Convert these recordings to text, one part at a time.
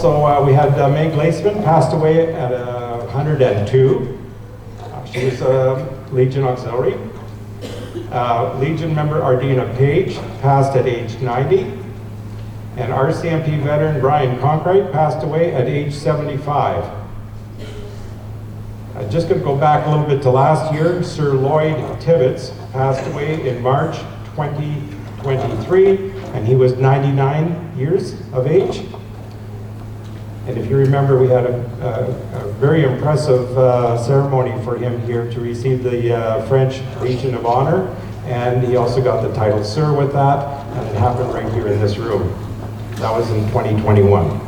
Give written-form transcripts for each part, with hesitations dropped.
Also, we had Meg Laceman, passed away at 102. She was a Legion Auxiliary. Legion member Ardina Page passed at age 90. And RCMP veteran Brian Conkright passed away at age 75. I'm just going to go back a little bit to last year. Sir Lloyd Tibbets passed away in March 2023, and he was 99 years of age. And if you remember, we had a very impressive ceremony for him here to receive the French Legion of Honor, and he also got the title Sir with that, and it happened right here in this room. That was in 2021.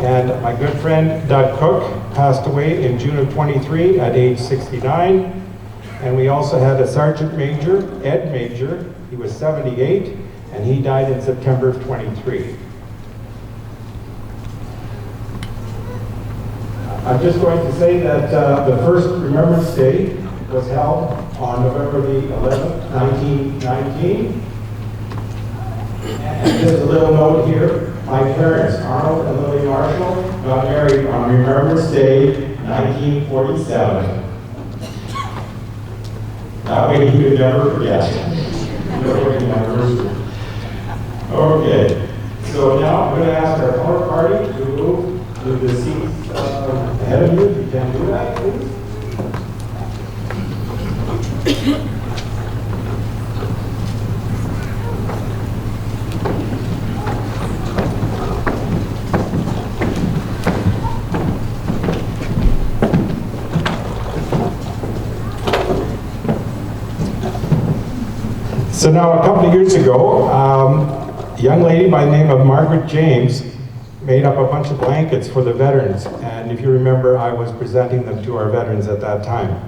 And my good friend Doug Cook passed away in June of 23 at age 69. And we also had a Sergeant Major, Ed Major. He was 78, and he died in September of 23. I'm just going to say that the first Remembrance Day was held on November the 11th, 1919. And just a little note here, my parents, Arnold and Lily Marshall, got married on Remembrance Day, 1947. That way you could never forget. Okay, so now I'm going to ask our color party to move to the seats ahead of you. If you can do that, please. So now, a couple of years ago, a young lady by the name of Margaret James made up a bunch of blankets for the veterans. And if you remember, I was presenting them to our veterans at that time.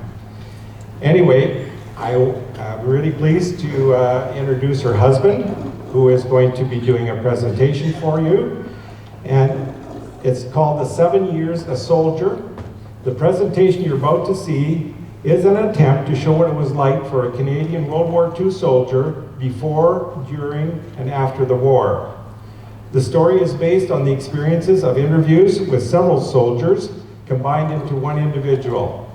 Anyway, I'm really pleased to introduce her husband, who is going to be doing a presentation for you. And it's called The 7 Years a Soldier. The presentation you're about to see is an attempt to show what it was like for a Canadian World War II soldier before, during, and after the war. The story is based on the experiences of interviews with several soldiers combined into one individual.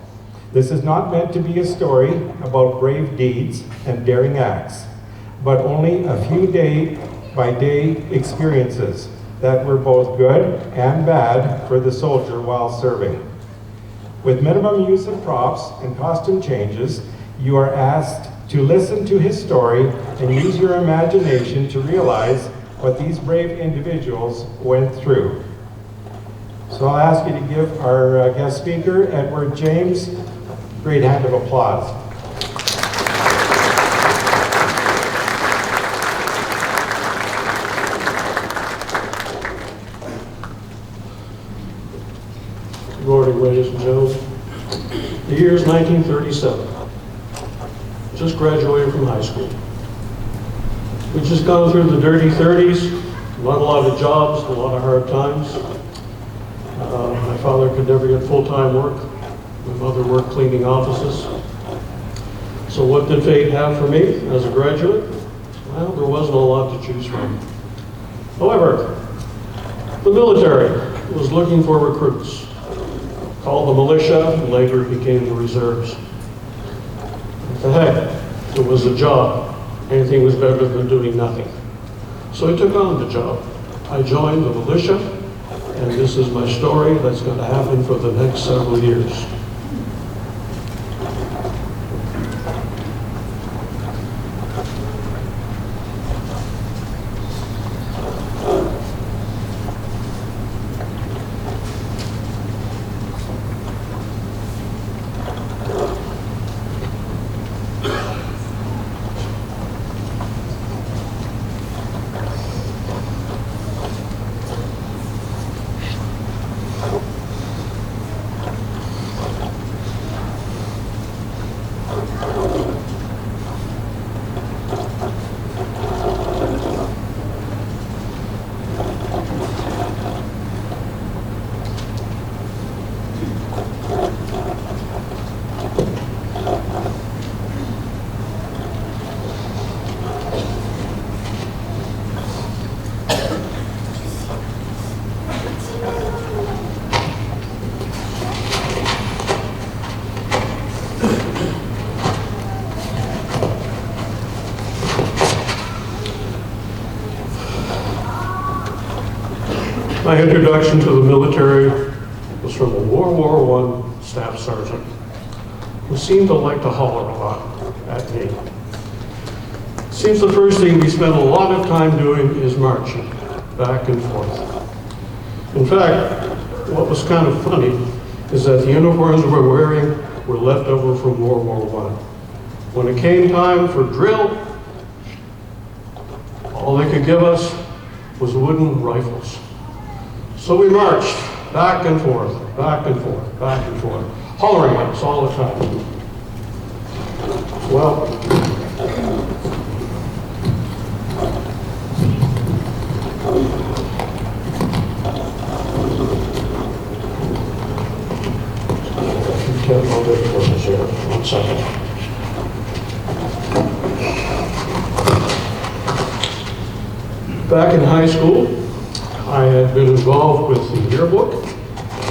This is not meant to be a story about brave deeds and daring acts, but only a few day-by-day experiences that were both good and bad for the soldier while serving. With minimum use of props and costume changes, you are asked to listen to his story and use your imagination to realize what these brave individuals went through. So I'll ask you to give our guest speaker, Edward James, a great hand of applause. Good morning, ladies and gentlemen. The year is 1937. Just graduated from high school. We've just gone through the dirty 30s, not a lot of jobs, a lot of hard times. My father could never get full-time work. My mother worked cleaning offices. So what did fate have for me as a graduate? Well, there wasn't a lot to choose from. However, the military was looking for recruits. Called the militia, and later it became the reserves. What the heck? It was a job. Anything was better than doing nothing. So I took on the job. I joined the militia, and this is my story that's going to happen for the next several years. My introduction to the military was from a World War I staff sergeant who seemed to like to holler a lot at me. Seems the first thing we spent a lot of time doing is marching back and forth. In fact, what was kind of funny is that the uniforms we were wearing were left over from World War I. When it came time for drill, all they could give us was wooden rifles. So we marched back and forth, back and forth, back and forth, hollering at us all the time. Well, one second. Back in high school, I had been involved with the yearbook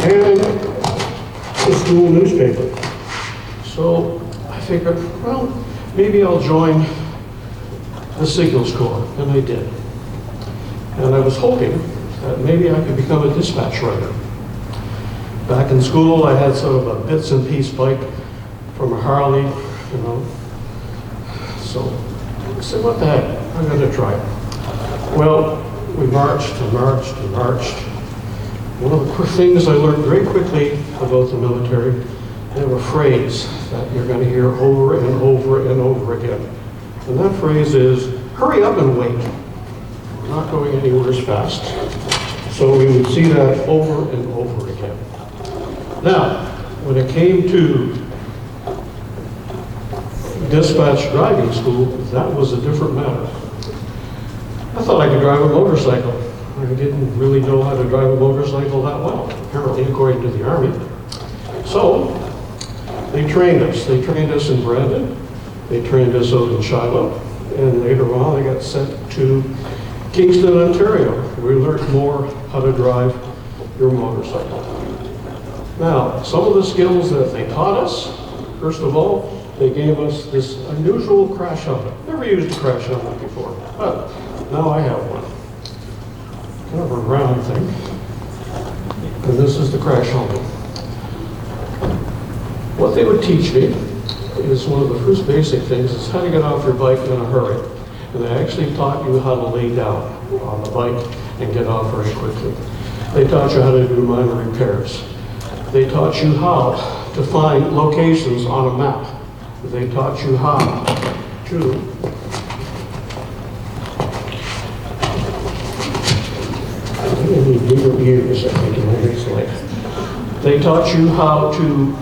and the school newspaper. So I figured, well, maybe I'll join the Signals Corps, and I did. And I was hoping that maybe I could become a dispatch writer. Back in school, I had sort of a bits and piece bike from a Harley, you know. So I said, what the heck, I'm gonna try it. Well, we marched and marched and marched. One of the things I learned very quickly about the military, they have a phrase that you're gonna hear over and over and over again. And that phrase is, hurry up and wait. We're not going anywhere as fast. So we would see that over and over again. Now, when it came to dispatch driving school, that was a different matter. I thought I could drive a motorcycle. I didn't really know how to drive a motorcycle that well, apparently according to the Army. So, they trained us. They trained us in Braendle. They trained us out in Shiloh. And later on, I got sent to Kingston, Ontario. We learned more how to drive your motorcycle. Now, some of the skills that they taught us, first of all, they gave us this unusual crash helmet. Never used a crash helmet before, but now I have one. Kind of a round thing. And this is the crash helmet. What they would teach me is one of the first basic things is how to get off your bike in a hurry. And they actually taught you how to lay down on the bike and get off very quickly. They taught you how to do minor repairs. They taught you how to find locations on a map. They taught you how to They taught you how to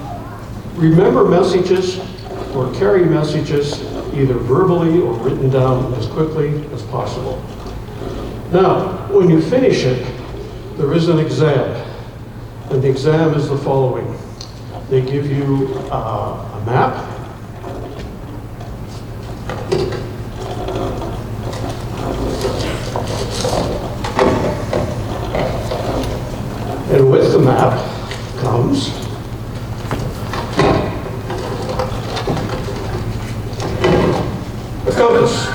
remember messages or carry messages either verbally or written down as quickly as possible. Now, when you finish it, there is an exam. And the exam is the following. They give you a map. And with the map comes a compass.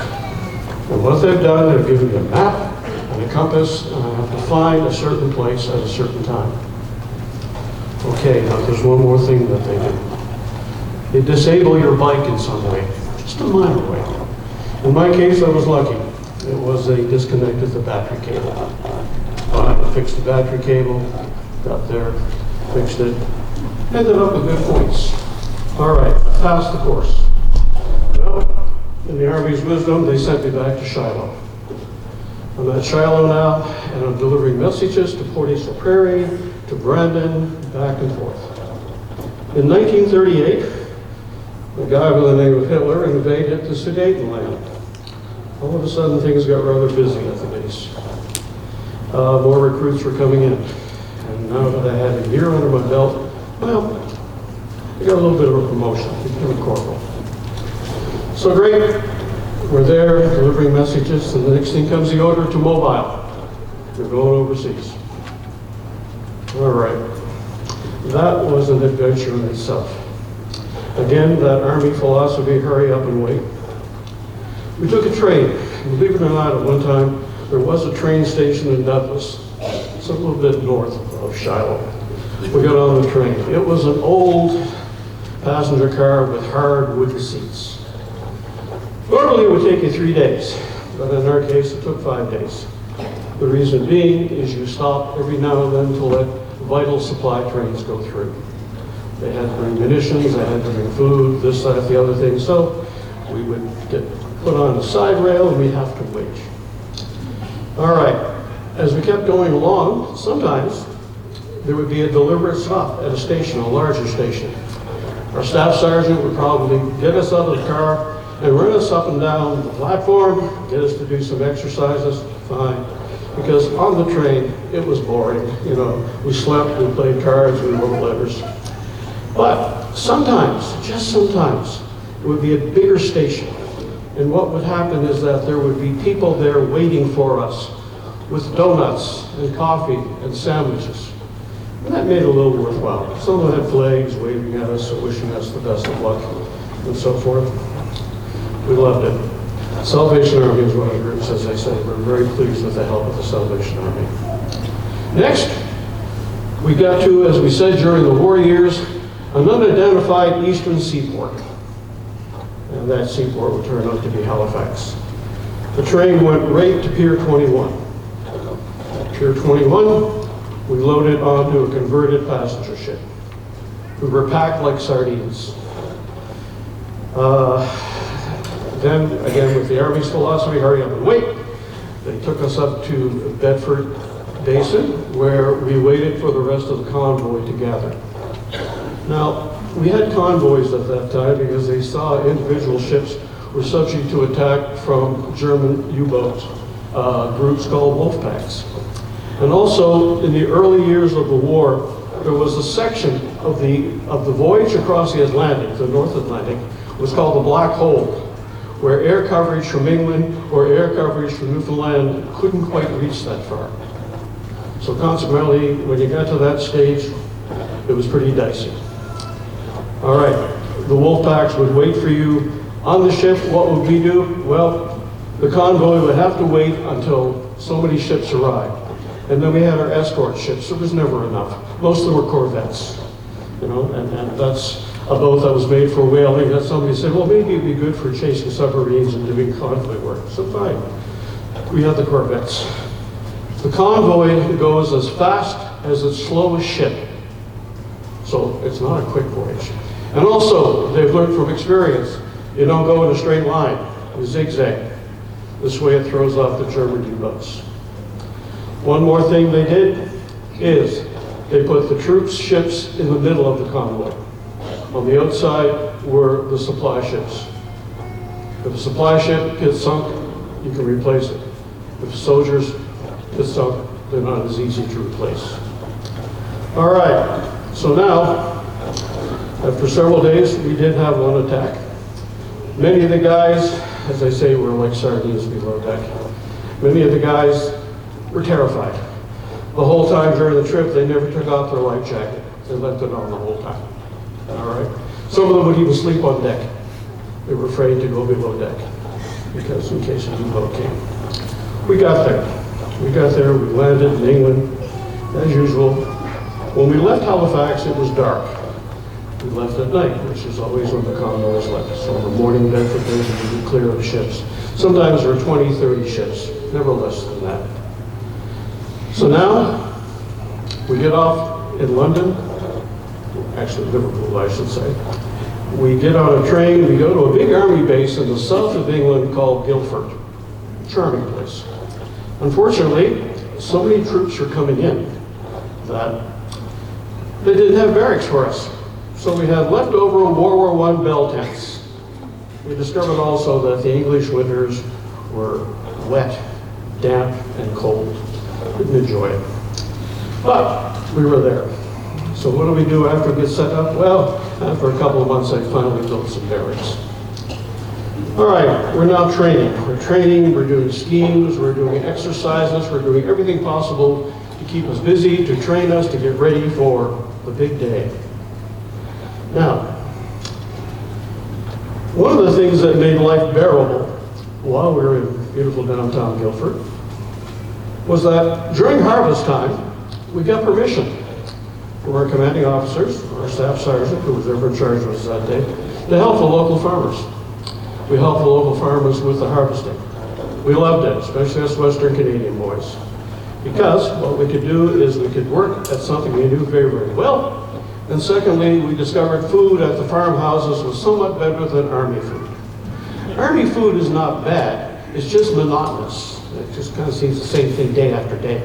And what they've done, they've given me a map and a compass, and I have to find a certain place at a certain time. Okay, now there's one more thing that they do. They disable your bike in some way, just a minor way. In my case, I was lucky. It was they disconnected the battery cable. I fixed the battery cable, got there, fixed it, ended up with good points. All right, I passed the course. Well, in the Army's wisdom, they sent me back to Shiloh. I'm at Shiloh now, and I'm delivering messages to Port Easter Prairie, to Brandon, back and forth. In 1938, a guy by the name of Hitler invaded the Sudetenland. All of a sudden, things got rather busy at the base. More recruits were coming in. And now that I had a year under my belt, well, I got a little bit of a promotion, became a corporal. So great, we're there delivering messages, and the next thing comes the order to mobile. We're going overseas. All right, that was an adventure in itself. Again, that Army philosophy, hurry up and wait. We took a train. Believe it or not, at one time, there was a train station in Douglas. It's a little bit north of Shiloh. We got on the train. It was an old passenger car with hard wooden seats. Normally it would take you 3 days, but in our case it took 5 days. The reason being is you stop every now and then to let vital supply trains go through. They had to bring munitions, they had to bring food, this, that, the other thing. So we would get put on a side rail and we'd have to wait. All right, as we kept going along, sometimes there would be a deliberate stop at a station, a larger station. Our staff sergeant would probably get us out of the car and run us up and down the platform, get us to do some exercises, fine. Because on the train, it was boring. You know, we slept, we played cards, we wrote letters. But sometimes, just sometimes, it would be a bigger station. And what would happen is that there would be people there waiting for us with donuts and coffee and sandwiches. And that made it a little worthwhile. Some of them had flags waving at us, wishing us the best of luck, and so forth. We loved it. Salvation Army is one of the groups, as I said. We're very pleased with the help of the Salvation Army. Next, we got to, as we said during the war years, an unidentified eastern seaport. And that seaport would turn out to be Halifax. The train went right to Pier 21. At Pier 21, we loaded onto a converted passenger ship. We were packed like sardines. Then, again, with the Army's philosophy, hurry up and wait, they took us up to Bedford Basin, where we waited for the rest of the convoy to gather. Now, we had convoys at that time because they saw individual ships were subject to attack from German U-boats, groups called wolf packs. And also, in the early years of the war, there was a section of the voyage across the Atlantic, the North Atlantic, was called the Black Hole, where air coverage from England or air coverage from Newfoundland couldn't quite reach that far. So consequently, when you got to that stage, it was pretty dicey. All right, the wolf packs would wait for you on the ship. What would we do? Well, the convoy would have to wait until so many ships arrived. And then we had our escort ships. There was never enough. Most of them were corvettes, you know, and that's a boat that was made for whaling. That somebody said, well, maybe it'd be good for chasing submarines and doing convoy work. So fine, we had the corvettes. The convoy goes as fast as its slowest ship. So it's not a quick voyage. And also, they've learned from experience, you don't go in a straight line, you zigzag. This way it throws off the German U-boats. One more thing they did is they put the troops' ships in the middle of the convoy. On the outside were the supply ships. If a supply ship gets sunk, you can replace it. If soldiers get sunk, they're not as easy to replace. All right, so now, after several days, we did have one attack. Many of the guys, as I say, were like sardines below deck. Many of the guys were terrified. The whole time during the trip, they never took off their life jacket. They left it on the whole time. All right. Some of them would even sleep on deck. They were afraid to go below deck because in case a U-boat came. We got there. We landed in England as usual. When we left Halifax, it was dark. We left at night, which is always when the convoys left. So in the morning, Bedford Basin would be clear of ships. Sometimes there were 20, 30 ships, never less than that. So now, we get off in London, actually Liverpool, I should say. We get on a train, we go to a big army base in the south of England called Guildford. Charming place. Unfortunately, so many troops were coming in that they didn't have barracks for us. So we had leftover World War I bell tents. We discovered also that the English winters were wet, damp, and cold. Didn't enjoy it. But we were there. So what do we do after we get set up? Well, after a couple of months, I finally built some barracks. All right, we're now training. We're training, we're doing schemes, we're doing exercises, we're doing everything possible to keep us busy, to train us, to get ready for the big day. Now, one of the things that made life bearable while we were in beautiful downtown Guildford was that during harvest time, we got permission from our commanding officers, our staff sergeant, who was ever in charge of us that day, to help the local farmers. We helped the local farmers with the harvesting. We loved it, especially us Western Canadian boys. Because what we could do is we could work at something we knew very, very well. And secondly, we discovered food at the farmhouses was somewhat better than Army food. Army food is not bad, it's just monotonous. It just kind of seems the same thing day after day.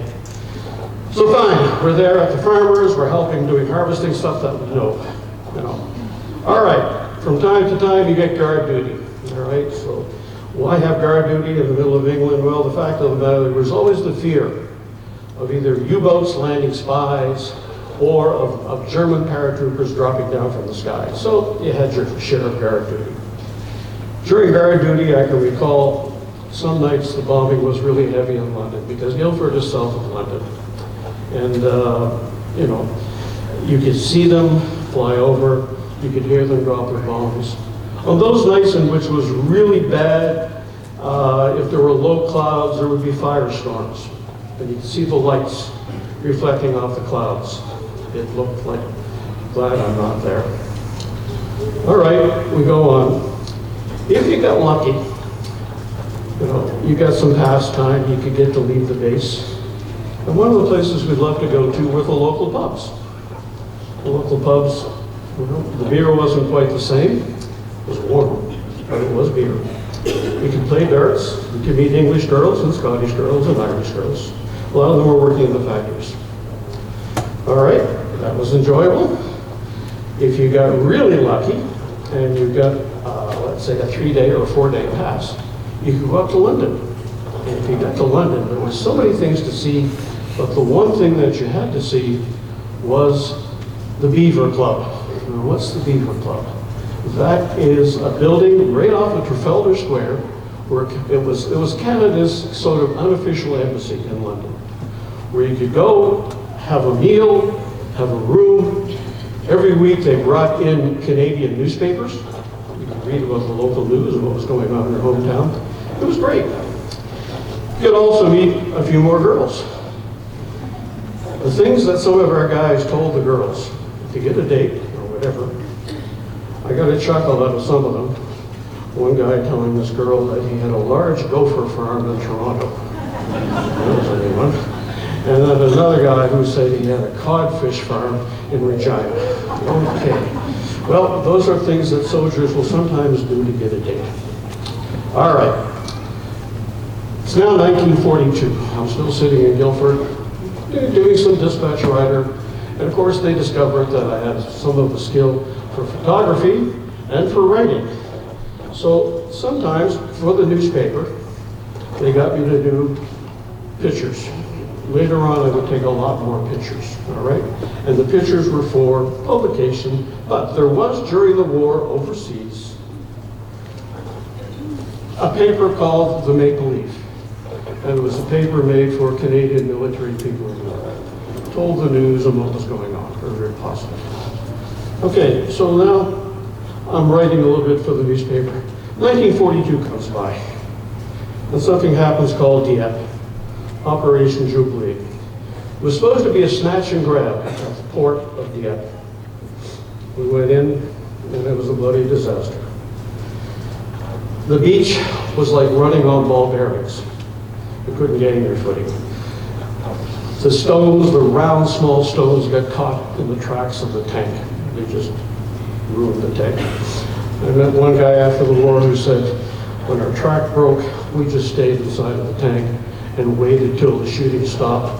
So fine, we're there at the farmers, we're helping doing harvesting stuff that we know. All right, from time to time you get guard duty. All right, so why have guard duty in the middle of England? Well, the fact of the matter, there was always the fear of either U-boats landing spies or of German paratroopers dropping down from the sky. So you had your share of guard duty. During guard duty, I can recall some nights the bombing was really heavy in London because Guildford is south of London. And, you could see them fly over, you could hear them drop their bombs. On those nights in which it was really bad, if there were low clouds, there would be firestorms. And you could see the lights reflecting off the clouds. It looked like, glad I'm not there. All right, we go on. If you got lucky, you got some pastime, you could get to leave the base. And one of the places we'd love to go to were the local pubs. The local pubs, the beer wasn't quite the same. It was warm, but it was beer. We could play darts, we could meet English girls and Scottish girls and Irish girls. A lot of them were working in the factories. All right, that was enjoyable. If you got really lucky and you got, let's say, a 3-day or a 4-day pass, you could go up to London. And if you got to London, there were so many things to see, but the one thing that you had to see was the Beaver Club. Now, what's the Beaver Club? That is a building right off of Trafalgar Square, where it was Canada's sort of unofficial embassy in London, where you could go, have a meal, have a room. Every week they brought in Canadian newspapers. You could read about the local news and what was going on in your hometown. It was great. You could also meet a few more girls. The things that some of our guys told the girls to get a date or whatever, I got a chuckle out of some of them. One guy telling this girl that he had a large gopher farm in Toronto. That was a new one. And then another guy who said he had a codfish farm in Regina. Okay. Well, those are things that soldiers will sometimes do to get a date. All right. It's now 1942. I'm still sitting in Guildford, doing some dispatch rider. And of course, they discovered that I had some of the skill for photography and for writing. So sometimes, for the newspaper, they got me to do pictures. Later on, I would take a lot more pictures, all right? And the pictures were for publication, but there was, during the war overseas, a paper called The Maple Leaf. And it was a paper made for Canadian military people who told the news of what was going on. They were very positive. Okay, so now I'm writing a little bit for the newspaper. 1942 comes by, and something happens called Dieppe, Operation Jubilee. It was supposed to be a snatch and grab at the port of Dieppe. We went in, and it was a bloody disaster. The beach was like running on ball bearings. You couldn't gain your footing. The stones, the round, small stones, got caught in the tracks of the tank. They just ruined the tank. I met one guy after the war who said, when our track broke, we just stayed inside of the tank and waited till the shooting stopped.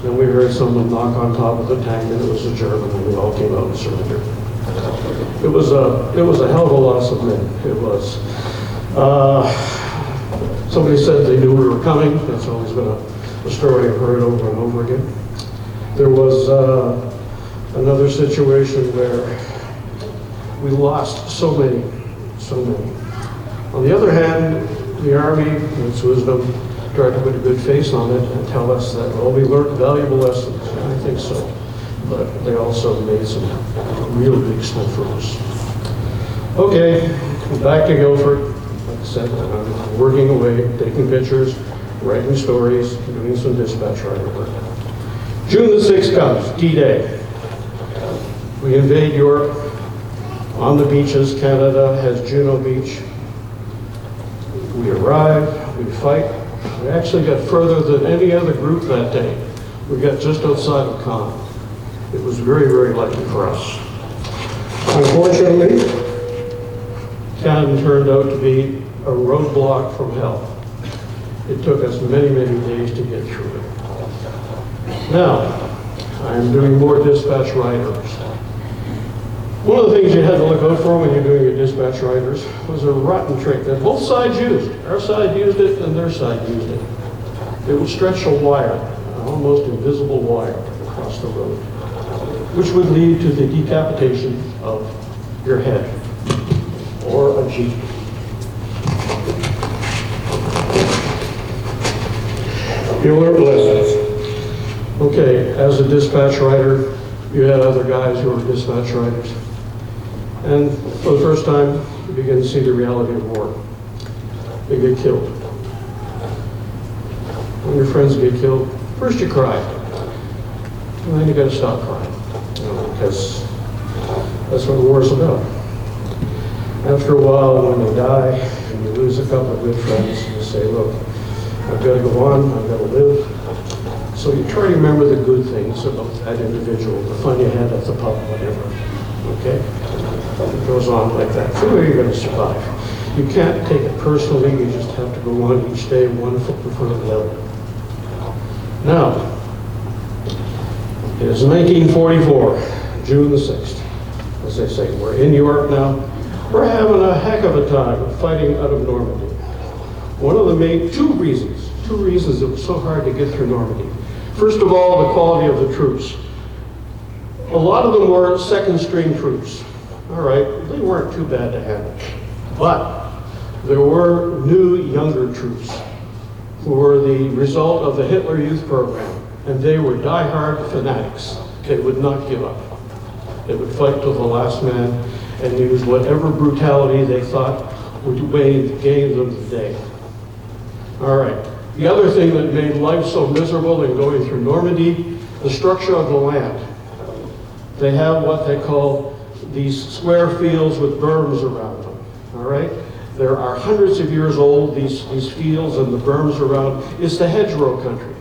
Then we heard someone knock on top of the tank, and it was a German, and we all came out and surrendered. It was a hell of a loss of men. It was. Somebody said they knew we were coming. That's always been a story I've heard over and over again. There was another situation where we lost so many. On the other hand, the Army, in its wisdom, tried to put a good face on it and tell us that, well, we learned valuable lessons. And I think so. But they also made some real big stuff for us. Okay, back to Guildford. Like I said, I'm working away, taking pictures, writing stories, doing some dispatch rider work. June the 6th comes, D-Day. We invade Europe on the beaches. Canada has Juno Beach. We arrive, we fight. We actually got further than any other group that day. We got just outside of Caen. It was very, very lucky for us. Unfortunately, Caen turned out to be a roadblock from hell. It took us many, many days to get through it. Now, I'm doing more dispatch riders. One of the things you had to look out for when you're doing your dispatch riders was a rotten trick that both sides used. Our side used it and their side used it. They would stretch a wire, an almost invisible wire, across the road, which would lead to the decapitation of your head or a Jeep. You learned lessons. Okay, as a dispatch rider, you had other guys who were dispatch riders. And for the first time, you begin to see the reality of war. They get killed. When your friends get killed, first you cry. And then you gotta stop crying. Because that's what war is about. After a while, when they die, and you lose a couple of good friends, you say, look, I've got to go on, I've got to live. So you try to remember the good things about that individual, the fun you had at the pub, whatever. Okay? It goes on like that. So you're going to survive. You can't take it personally, you just have to go on each day, one foot in front of the other. Now, it is 1944, June the 6th. As I say, we're in Europe now. We're having a heck of a time fighting out of Normandy. One of the main, two reasons it was so hard to get through Normandy. First of all, the quality of the troops. A lot of them were second string troops. All right, they weren't too bad to handle. But there were new, younger troops who were the result of the Hitler Youth Program. And they were die-hard fanatics. They would not give up. They would fight till the last man and use whatever brutality they thought would gave them the day. All right. The other thing that made life so miserable in going through Normandy, the structure of the land. They have what they call these square fields with berms around them. All right? There are hundreds of years old, these fields and the berms around. It's the hedgerow country.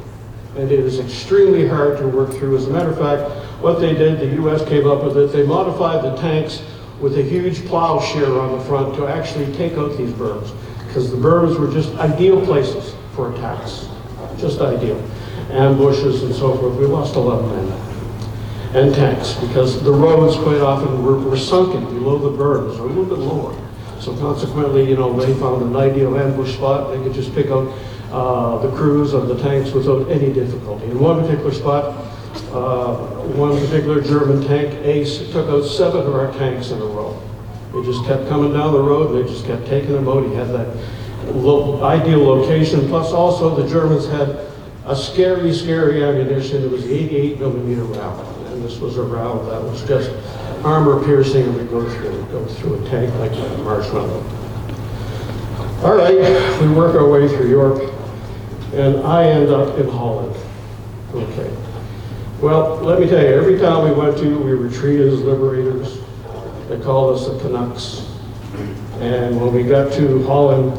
And it is extremely hard to work through. As a matter of fact, what they did, the US came up with it, they modified the tanks with a huge plowshare on the front to actually take out these berms. Because the berms were just ideal places for attacks. Just ideal. Ambushes and so forth. We lost a lot of men. And tanks, because the roads quite often were sunken below the berms, or a little bit lower. So consequently, they found an ideal ambush spot. They could just pick out the crews of the tanks without any difficulty. In one particular spot, one particular German tank, Ace, took out 7 of our tanks in a row. They just kept coming down the road, and they just kept taking them out. He had that ideal location, plus also the Germans had a scary, scary ammunition. It was 88 millimeter round, and this was a round that was just armor piercing, and we'd go through a tank like a marshmallow. All right, we work our way through Europe, and I end up in Holland. Okay. Well, let me tell you, every town we went to, we were treated as liberators. They called us the Canucks. And when we got to Holland,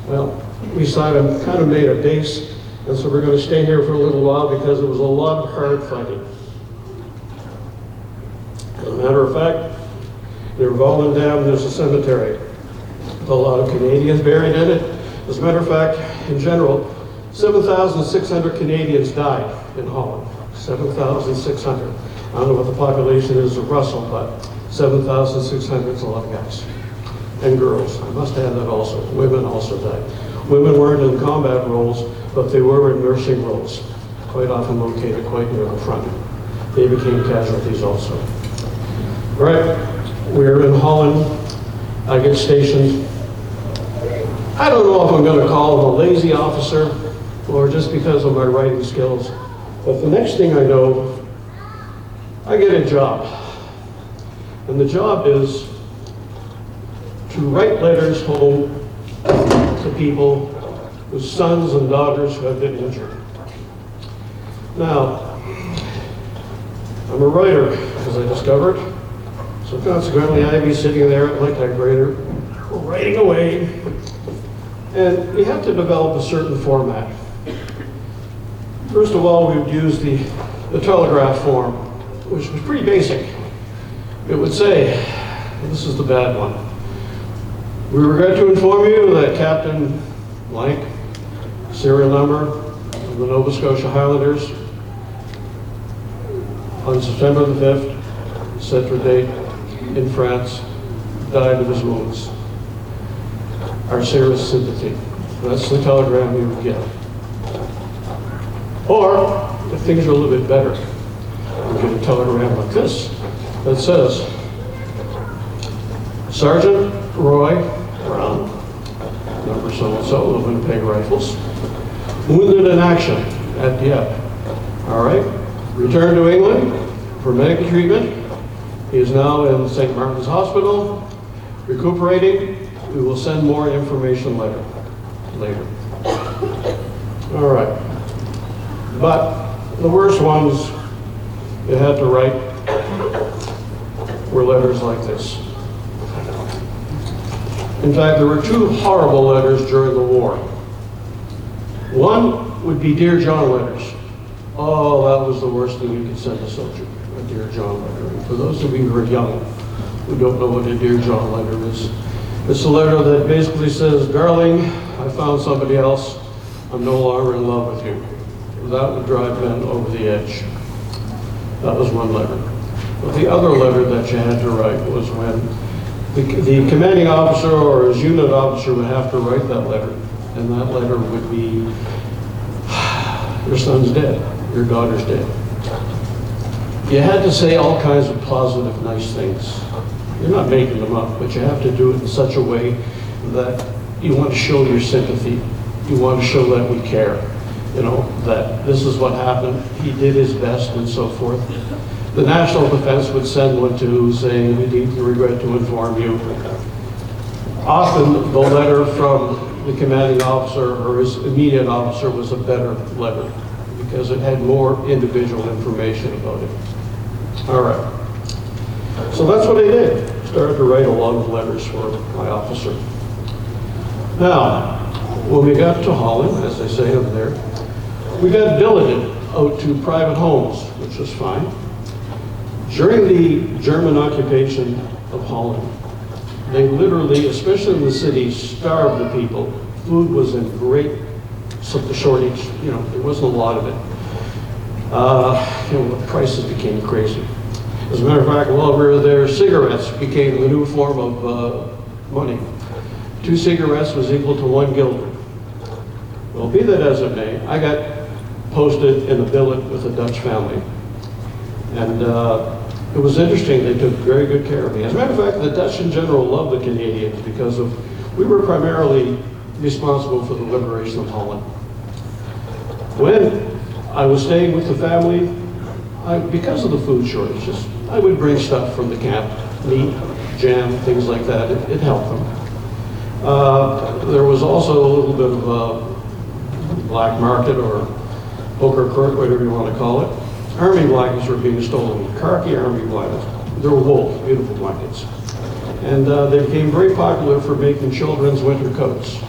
well, we decided kind of made a base, and so we're going to stay here for a little while because it was a lot of hard fighting. As a matter of fact, near Volendam, there's a cemetery with a lot of Canadians buried in it. As a matter of fact, in general, 7,600 Canadians died in Holland. 7,600. I don't know what the population is of Russell, but 7,600 is a lot of guys. And girls. I must add that also. Women also died. Women weren't in combat roles, but they were in nursing roles, quite often located quite near the front. They became casualties also. All right, we're in Holland. I get stationed. I don't know if I'm going to call him a lazy officer or just because of my writing skills, but the next thing I know, I get a job. And the job is to write letters home to people whose sons and daughters who have been injured. Now, I'm a writer, as I discovered. So consequently, I'd be sitting there at my typewriter, writing away. And you have to develop a certain format. First of all, we would use the telegraph form, which was pretty basic. It would say, this is the bad one. We regret to inform you that Captain blank, serial number of the Nova Scotia Highlanders, on September the 5th, set for date, in France, died of his wounds. Our serious sympathy. That's the telegram you would get. Or, if things are a little bit better, you get a telegram like this that says, Sergeant Roy Brown, number so-and-so of Winnipeg Rifles, wounded in action at Dieppe. All right, returned to England for medical treatment. He is now in St. Martin's Hospital, recuperating. We will send more information later. All right. But the worst ones you had to write were letters like this. In fact, there were two horrible letters during the war. One would be Dear John letters. Oh, that was the worst thing you could send a soldier, a Dear John letter. And for those of you who are young, who don't know what a Dear John letter is, it's a letter that basically says, darling, I found somebody else. I'm no longer in love with you. That would drive men over the edge. That was one letter. But the other letter that you had to write was when the commanding officer or his unit officer would have to write that letter. And that letter would be, your son's dead, your daughter's dead. You had to say all kinds of positive, nice things. You're not making them up, but you have to do it in such a way that you want to show your sympathy. You want to show that we care. You know, that this is what happened, he did his best, and so forth. The National Defense would send one to saying, we deeply regret to inform you. Often the letter from the commanding officer or his immediate officer was a better letter because it had more individual information about it. All right. So that's what I did. Started to write a lot of letters for my officer. Now, when we got to Holland, as they say over there, we got billeted out to private homes, which was fine. During the German occupation of Holland, they literally, especially in the cities, starved the people. Food was in great shortage. You know, there wasn't a lot of it. The prices became crazy. As a matter of fact, while we were there, cigarettes became the new form of money. 2 cigarettes was equal to 1 guilder. Well, be that as it may, I got posted in a billet with a Dutch family. And it was interesting, they took very good care of me. As a matter of fact, the Dutch in general loved the Canadians because we were primarily responsible for the liberation of Holland. When I was staying with the family, because of the food shortages, I would bring stuff from the camp, meat, jam, things like that. It helped them. There was also a little bit of a black market or poker court, whatever you want to call it. Army blankets were being stolen, khaki army blankets. They were wool, beautiful blankets. And they became very popular for making children's winter coats.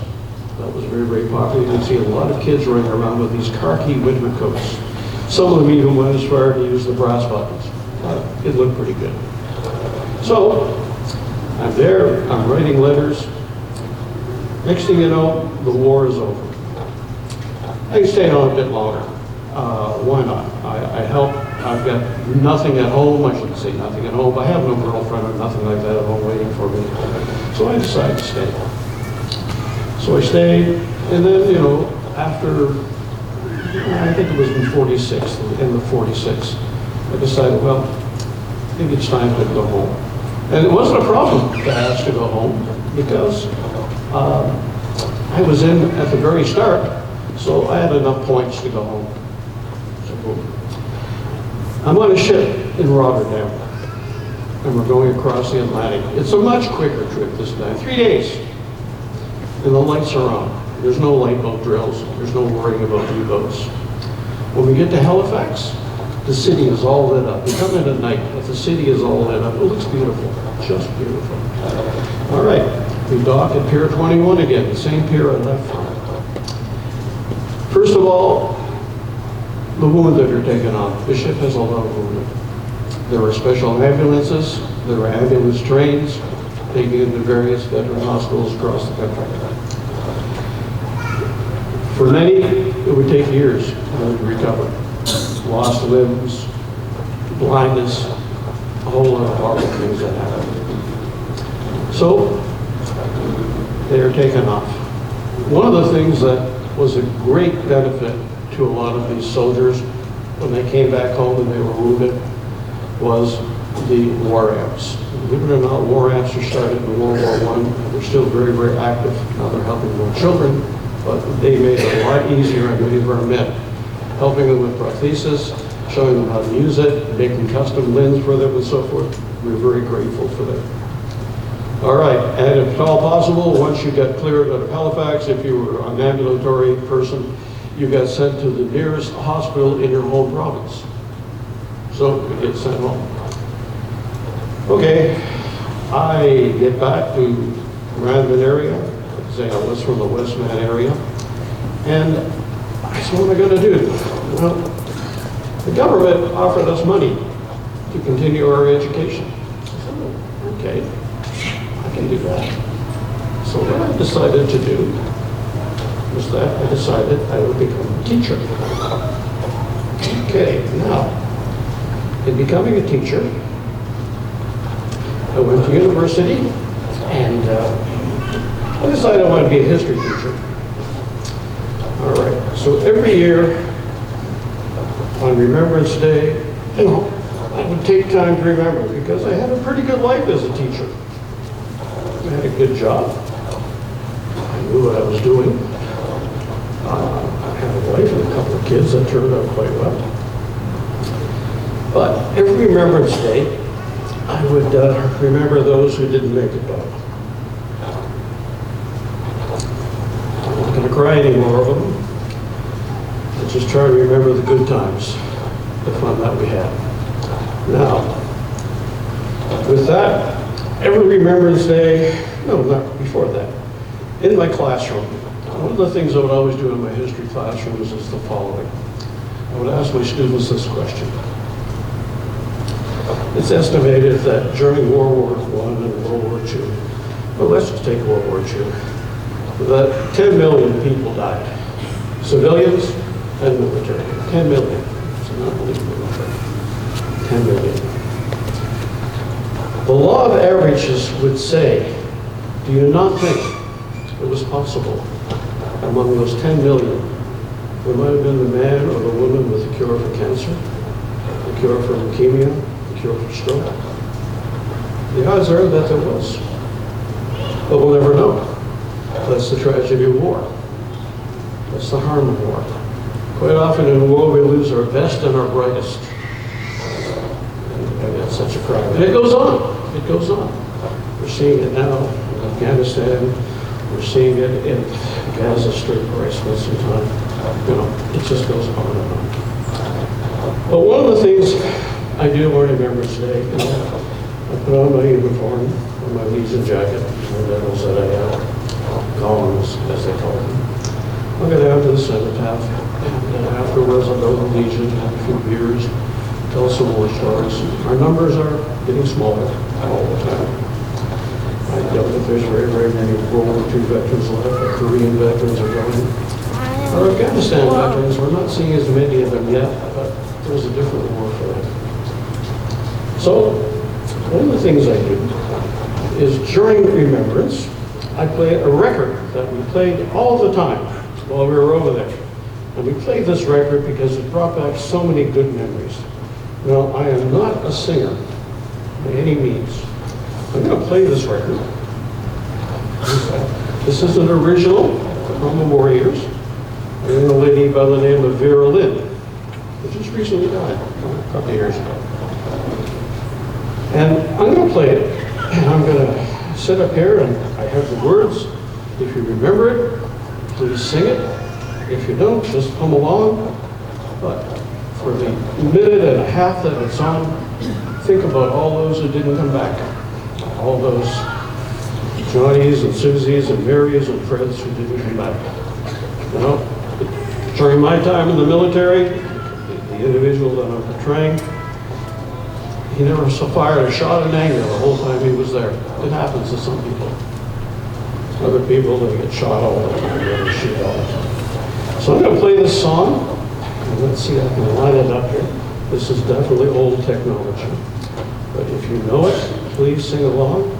That was very, very popular. You can see a lot of kids running around with these khaki winter coats. Some of them even went as far to use the brass buttons. It looked pretty good. So, I'm there, I'm writing letters. Next thing you know, the war is over. I can stay on a bit longer. Why not? I help. I've got nothing at home. I shouldn't say nothing at home. I have no girlfriend or nothing like that at home waiting for me. So I decided to stay. So I stayed, and then, you know, after, I think it was in 46, the end of 46, I decided, well, maybe it's time to go home. And it wasn't a problem to ask to go home because I was in at the very start, so I had enough points to go home. I'm on a ship in Rotterdam, and we're going across the Atlantic. It's a much quicker trip this time, 3 days, and the lights are on. There's no light boat drills. There's no worrying about U-boats. When we get to Halifax, The city is all lit up. You come in at night, but the city is all lit up. It looks beautiful, just beautiful. All right, we dock at Pier 21 again, the same pier I left from. First of all, the wounded are taken on. The ship has a lot of wounded. There are special ambulances, there are ambulance trains taking into various veteran hospitals across the country. For many, it would take years to recover. Lost limbs, blindness, a whole lot of horrible things that happen. So, they are taken off. One of the things that was a great benefit to a lot of these soldiers when they came back home and they were wounded was the war amps. Believe it or not, war amps were started in World War I. They're still very, very active. Now they're helping more children, but they made it a lot easier on many of our men. Helping them with prosthesis, showing them how to use it, making custom limbs for them and so forth. We're very grateful for that. All right, and if at all possible, once you got cleared out of Halifax, if you were an ambulatory person, you got sent to the nearest hospital in your home province. So you get sent home. Okay, I get back to Braendle area, say I was from the Westman area, and I said, what am I going to do? Well, the government offered us money to continue our education. I said, oh, okay, I can do that. So what I decided to do was that I decided I would become a teacher. Okay, now, in becoming a teacher, I went to university and I decided I wanted to be a history teacher. All right, so every year on Remembrance Day, you know, I would take time to remember because I had a pretty good life as a teacher. I had a good job. I knew what I was doing. I had a wife and a couple of kids that turned out quite well. But every Remembrance Day, I would remember those who didn't make it back. I'm not going to cry anymore over them. I just try to remember the good times, the fun that we had. Now, with that, every Remembrance Day, no, not before that, in my classroom, one of the things I would always do in my history classrooms is the following. I would ask my students this question. It's estimated that during World War I and World War II, well, let's just take World War II, that 10 million people died. Civilians and military. 10 million. It's an unbelievable number. 10 million. The law of averages would say, do you not think it was possible among those 10 million, there might have been the man or the woman with a cure for cancer, a cure for leukemia, cure for stroke? The odds are that there was. But we'll never know. That's the tragedy of war. That's the harm of war. Quite often in war we lose our best and our brightest. And that's such a crime. And it goes on. It goes on. We're seeing it now in Afghanistan. We're seeing it in Gaza Strip where I spent some time. You know, it just goes on and on. But one of the things I do on Remembrance Day is I put on my uniform and my Legion jacket, the medals that I have, columns as they call them. I'll go down to the cenotaph, and then afterwards I'll go to the Legion, have a few beers, tell some more stories. Our numbers are getting smaller all the time. I don't think there's very, very many World War II veterans left. The Korean veterans are going. Our Afghanistan veterans, we're not seeing as many of them yet, but there's a different war for them. So, one of the things I do is during Remembrance, I play a record that we played all the time while we were over there. And we played this record because it brought back so many good memories. Now, I am not a singer by any means. I'm going to play this record. This is an original from the war years. And a lady by the name of Vera Lynn, who just recently died a couple of years ago. And I'm going to play it, and I'm going to sit up here, and I have the words. If you remember it, please sing it. If you don't, just hum along. But for the minute and a half that it's on, think about all those who didn't come back. All those Johnnies and Susies and Marys and Freds who didn't come back. You know, during my time in the military, the individual that I'm portraying, he never fired a shot in anger the whole time he was there. It happens to some people. Other people, they get shot all the time, they shoot all the time. So I'm going to play this song, and let's see if I can line it up here. This is definitely old technology. But if you know it, please sing along.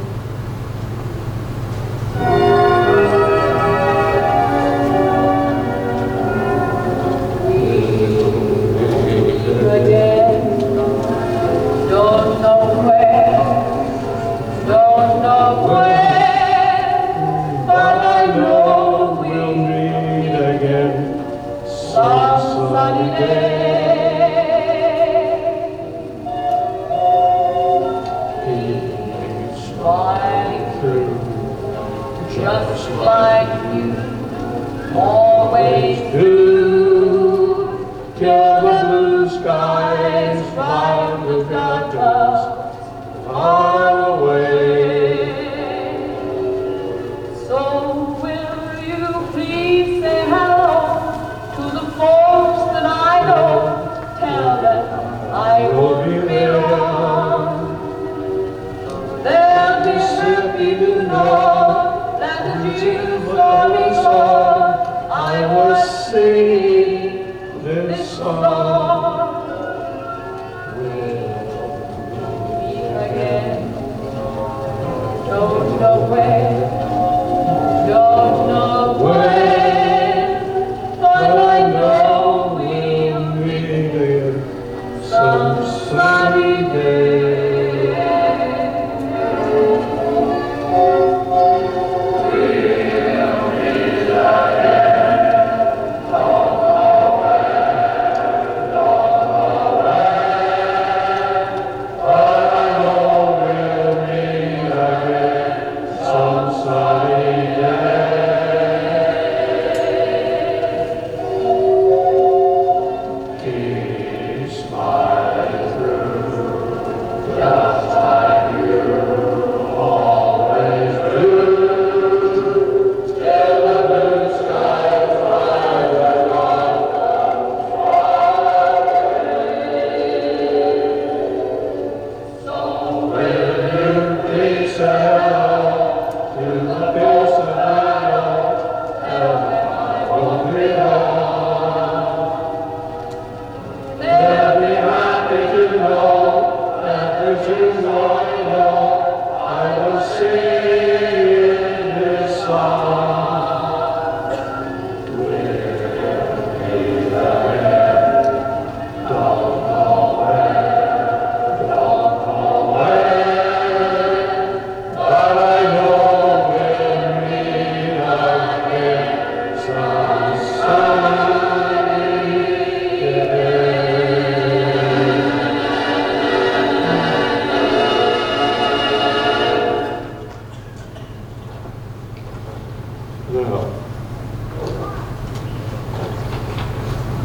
Just like you always do, till the blue skies round the gutters far away. So will you please say hello to the folks that I know? Tell them I will be there. They'll be happy to know that you saw me song. I was singing this song. We'll meet again. Don't know where, don't know when, but I know we'll meet again some sunny day.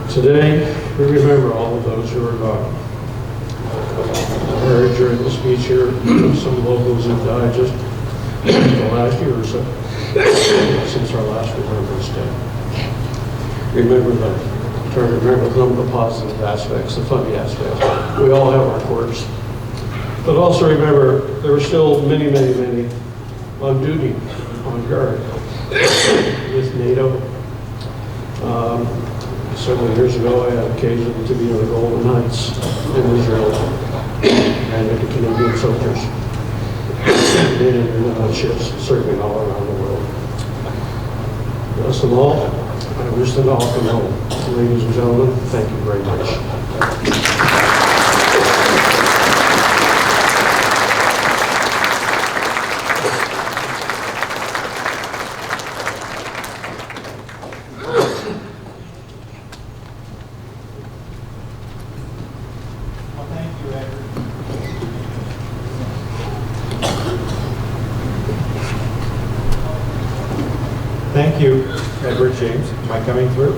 Today, we remember all of those who are gone. I heard during the speech here some locals who died just the last year or so, since our last Remembrance Day. Remember them. Try to remember some of the positive aspects, the funny aspects. We all have our quirks. But also remember, there were still many, many, many on duty, on guard, with NATO. Several years ago, I had occasion to be in the Golden Heights in Israel and with the Canadian Soldiers. They did on ships serving all around the world. Bless them all. I wish them all come home. Ladies and gentlemen, thank you very much. Thank you, Edward James. Am I coming through?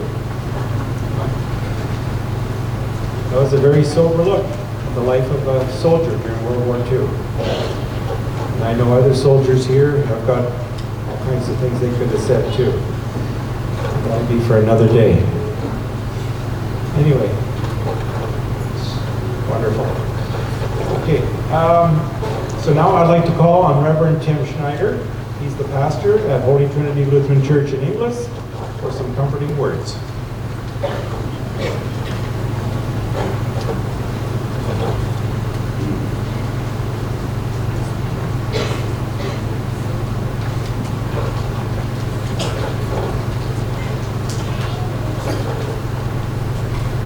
That was a very sober look at the life of a soldier during World War II. And I know other soldiers here have got all kinds of things they could have said too. That'll be for another day. Anyway, wonderful. Okay, so now I'd like to call on Reverend Tim Schneider. He's the pastor at Holy Trinity Lutheran Church in Inglis for some comforting words.